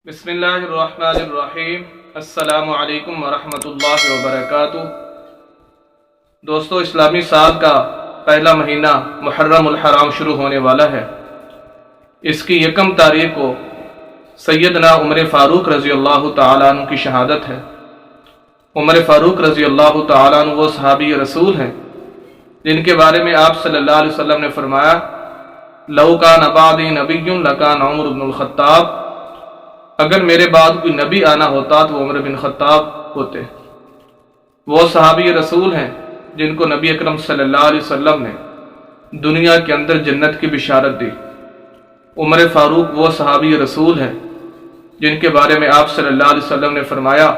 بسم اللہ الرحمن الرحیم۔ السلام علیکم ورحمۃ اللہ وبرکاتہ۔ دوستو، اسلامی سال کا پہلا مہینہ محرم الحرام شروع ہونے والا ہے۔ اس کی 1 تاریخ کو سیدنا عمر فاروق رضی اللہ تعالیٰ عنہ کی شہادت ہے۔ عمر فاروق رضی اللہ تعالیٰ عنہ وہ صحابی رسول ہیں جن کے بارے میں آپ صلی اللہ علیہ وسلم نے فرمایا، لو کان بعدی نبی لکان عمر بن الخطاب، اگر میرے بعد کوئی نبی آنا ہوتا تو عمر بن خطاب ہوتے۔ وہ صحابی رسول ہیں جن کو نبی اکرم صلی اللہ علیہ وسلم نے دنیا کے اندر جنت کی بشارت دی۔ عمر فاروق وہ صحابی رسول ہیں جن کے بارے میں آپ صلی اللہ علیہ وسلم نے فرمایا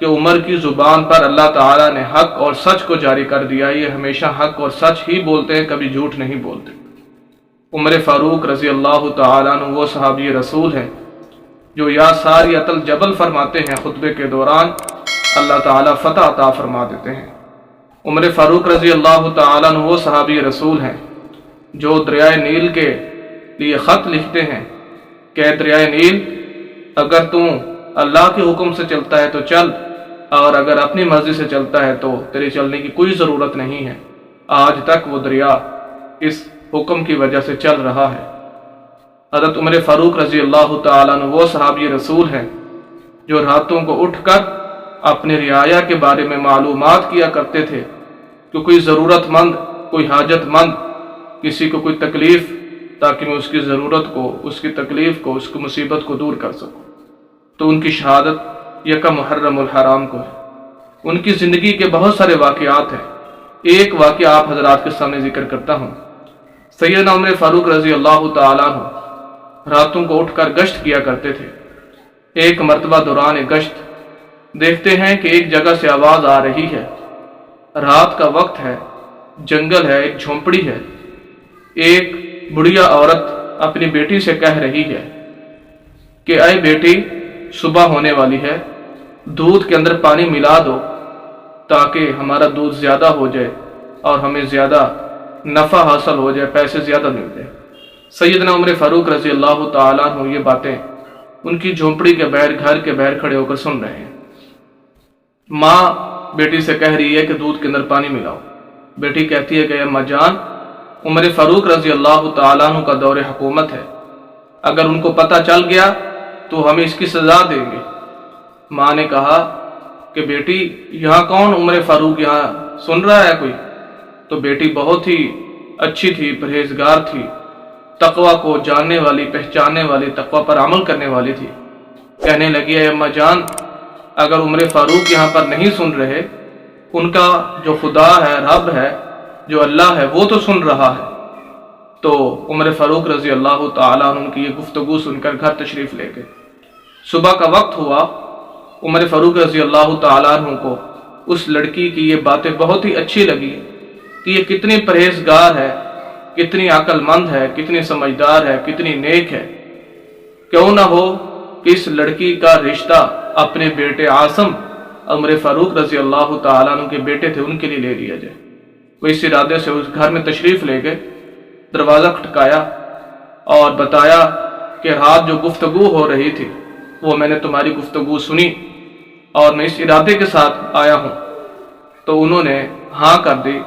کہ عمر کی زبان پر اللہ تعالیٰ نے حق اور سچ کو جاری کر دیا، یہ ہمیشہ حق اور سچ ہی بولتے ہیں، کبھی جھوٹ نہیں بولتے۔ عمر فاروق رضی اللہ تعالیٰ عنہ وہ صحابی رسول ہیں جو یا ساریۃ الجبل فرماتے ہیں، خطبے کے دوران اللہ تعالیٰ فتح عطا فرما دیتے ہیں۔ عمر فاروق رضی اللہ تعالیٰ عنہ وہ صحابی رسول ہیں جو دریائے نیل کے لیے خط لکھتے ہیں کہ دریائے نیل، اگر تم اللہ کے حکم سے چلتا ہے تو چل، اور اگر اپنی مرضی سے چلتا ہے تو تیرے چلنے کی کوئی ضرورت نہیں ہے۔ آج تک وہ دریا اس حکم کی وجہ سے چل رہا ہے۔ حضرت عمر فاروق رضی اللہ تعالیٰ عنہ وہ صحابی رسول ہیں جو راتوں کو اٹھ کر اپنے رعایا کے بارے میں معلومات کیا کرتے تھے کہ کوئی ضرورت مند، کوئی حاجت مند، کسی کو کوئی تکلیف، تاکہ میں اس کی ضرورت کو، اس کی تکلیف کو، اس کی مصیبت کو دور کر سکوں۔ تو ان کی شہادت 1 محرم الحرام کو ہے۔ ان کی زندگی کے بہت سارے واقعات ہیں۔ ایک واقعہ آپ حضرات کے سامنے ذکر کرتا ہوں۔ سیدنا عمر فاروق رضی اللہ تعالیٰ عنہ راتوں کو اٹھ کر گشت کیا کرتے تھے۔ ایک مرتبہ دوران گشت دیکھتے ہیں کہ ایک جگہ سے آواز آ رہی ہے، رات کا وقت ہے، جنگل ہے، ایک جھونپڑی ہے۔ ایک بڑھیا عورت اپنی بیٹی سے کہہ رہی ہے کہ اے بیٹی، صبح ہونے والی ہے، دودھ کے اندر پانی ملا دو تاکہ ہمارا دودھ زیادہ ہو جائے اور ہمیں زیادہ نفع حاصل ہو جائے، پیسے زیادہ مل جائے۔ سیدنا عمر فاروق رضی اللہ تعالیٰ عنہ یہ باتیں ان کی جھونپڑی کے باہر، گھر کے باہر کھڑے ہو کر سن رہے ہیں۔ ماں بیٹی سے کہہ رہی ہے کہ دودھ کے اندر پانی ملاؤ۔ بیٹی کہتی ہے کہ اماں جان، عمر فاروق رضی اللہ تعالیٰ عنہ کا دور حکومت ہے، اگر ان کو پتہ چل گیا تو ہمیں اس کی سزا دیں گے۔ ماں نے کہا کہ بیٹی، یہاں کون عمر فاروق یہاں سن رہا ہے کوئی؟ تو بیٹی بہت ہی اچھی تھی، پرہیزگار تھی، تقوی کو جاننے والی، پہچاننے والی، تقوی پر عمل کرنے والی تھی۔ کہنے لگی، اے اماں جان، اگر عمر فاروق یہاں پر نہیں سن رہے، ان کا جو خدا ہے، رب ہے، جو اللہ ہے، وہ تو سن رہا ہے۔ تو عمر فاروق رضی اللہ تعالیٰ عنہ کی یہ گفتگو سن کر گھر تشریف لے گئے۔ صبح کا وقت ہوا۔ عمر فاروق رضی اللہ تعالیٰ عنہ کو اس لڑکی کی یہ باتیں بہت ہی اچھی لگی کہ یہ کتنی پرہیزگار ہے، کتنی عقل مند ہے، کتنی سمجھدار ہے، کتنی نیک ہے۔ کیوں نہ ہو کہ اس لڑکی کا رشتہ اپنے بیٹے عاصم، عمر فاروق رضی اللہ تعالیٰ عنہ کے بیٹے تھے، ان کے لیے لے لیا جائے۔ وہ اس ارادے سے اس گھر میں تشریف لے گئے، دروازہ کھٹکایا اور بتایا کہ رات جو گفتگو ہو رہی تھی وہ میں نے تمہاری گفتگو سنی اور میں اس ارادے کے ساتھ آیا ہوں۔ تو انہوں نے ہاں کر دی۔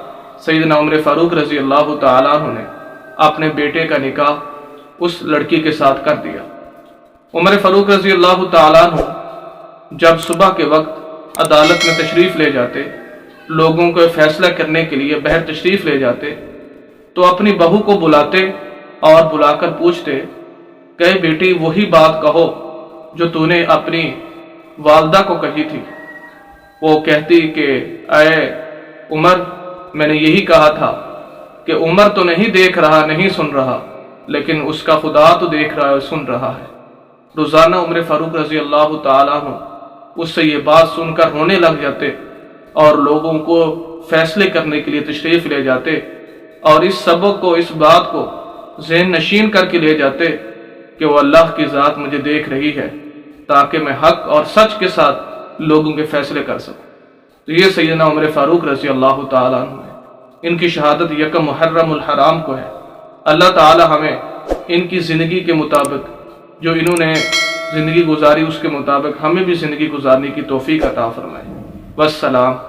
سیدنا عمر فاروق رضی اللہ تعالیٰ عنہ نے اپنے بیٹے کا نکاح اس لڑکی کے ساتھ کر دیا۔ عمر فاروق رضی اللہ تعالیٰ عنہ جب صبح کے وقت عدالت میں تشریف لے جاتے، لوگوں کو فیصلہ کرنے کے لیے باہر تشریف لے جاتے، تو اپنی بہو کو بلاتے اور بلا کر پوچھتے کہ بیٹی، وہی بات کہو جو تو نے اپنی والدہ کو کہی تھی۔ وہ کہتی کہ اے عمر، میں نے یہی کہا تھا کہ عمر تو نہیں دیکھ رہا، نہیں سن رہا، لیکن اس کا خدا تو دیکھ رہا ہے، سن رہا ہے۔ روزانہ عمر فاروق رضی اللہ تعالیٰ عنہ اس سے یہ بات سن کر رونے لگ جاتے اور لوگوں کو فیصلے کرنے کے لیے تشریف لے جاتے، اور اس سبق کو، اس بات کو ذہن نشین کر کے لے جاتے کہ وہ اللہ کی ذات مجھے دیکھ رہی ہے، تاکہ میں حق اور سچ کے ساتھ لوگوں کے فیصلے کر سکوں۔ تو یہ سیدنا عمر فاروق رضی اللہ تعالیٰ عنہ ہے۔ ان کی شہادت 1 محرم الحرام کو ہے۔ اللہ تعالیٰ ہمیں ان کی زندگی کے مطابق جو انہوں نے زندگی گزاری اس کے مطابق ہمیں بھی زندگی گزارنے کی توفیق عطا فرمائے۔ والسلام۔